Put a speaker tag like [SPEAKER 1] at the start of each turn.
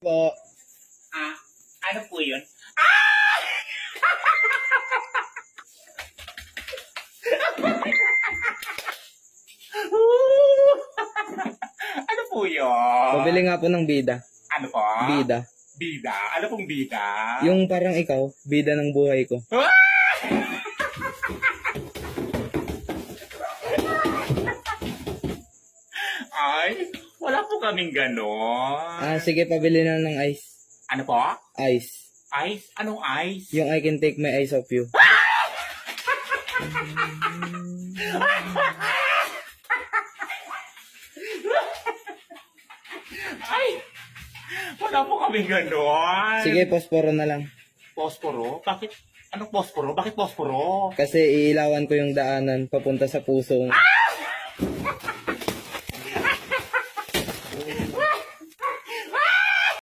[SPEAKER 1] Po.
[SPEAKER 2] Ano po yun? Ano po yun?
[SPEAKER 1] Pabili nga po ng bida.
[SPEAKER 2] Ano po?
[SPEAKER 1] Bida.
[SPEAKER 2] Bida? Ano pong bida?
[SPEAKER 1] Yung parang ikaw, bida ng buhay ko.
[SPEAKER 2] Ay, wala po kaming ganon.
[SPEAKER 1] Sige, pabili na ng ice.
[SPEAKER 2] Ano po?
[SPEAKER 1] Ice.
[SPEAKER 2] Ice? Anong ice?
[SPEAKER 1] Yung I can take my eyes off you.
[SPEAKER 2] Ay, wala po kaming ganon.
[SPEAKER 1] Sige, posporo na lang.
[SPEAKER 2] Posporo? Bakit? Anong posporo? Bakit posporo?
[SPEAKER 1] Kasi iilawan ko yung daanan papunta sa pusong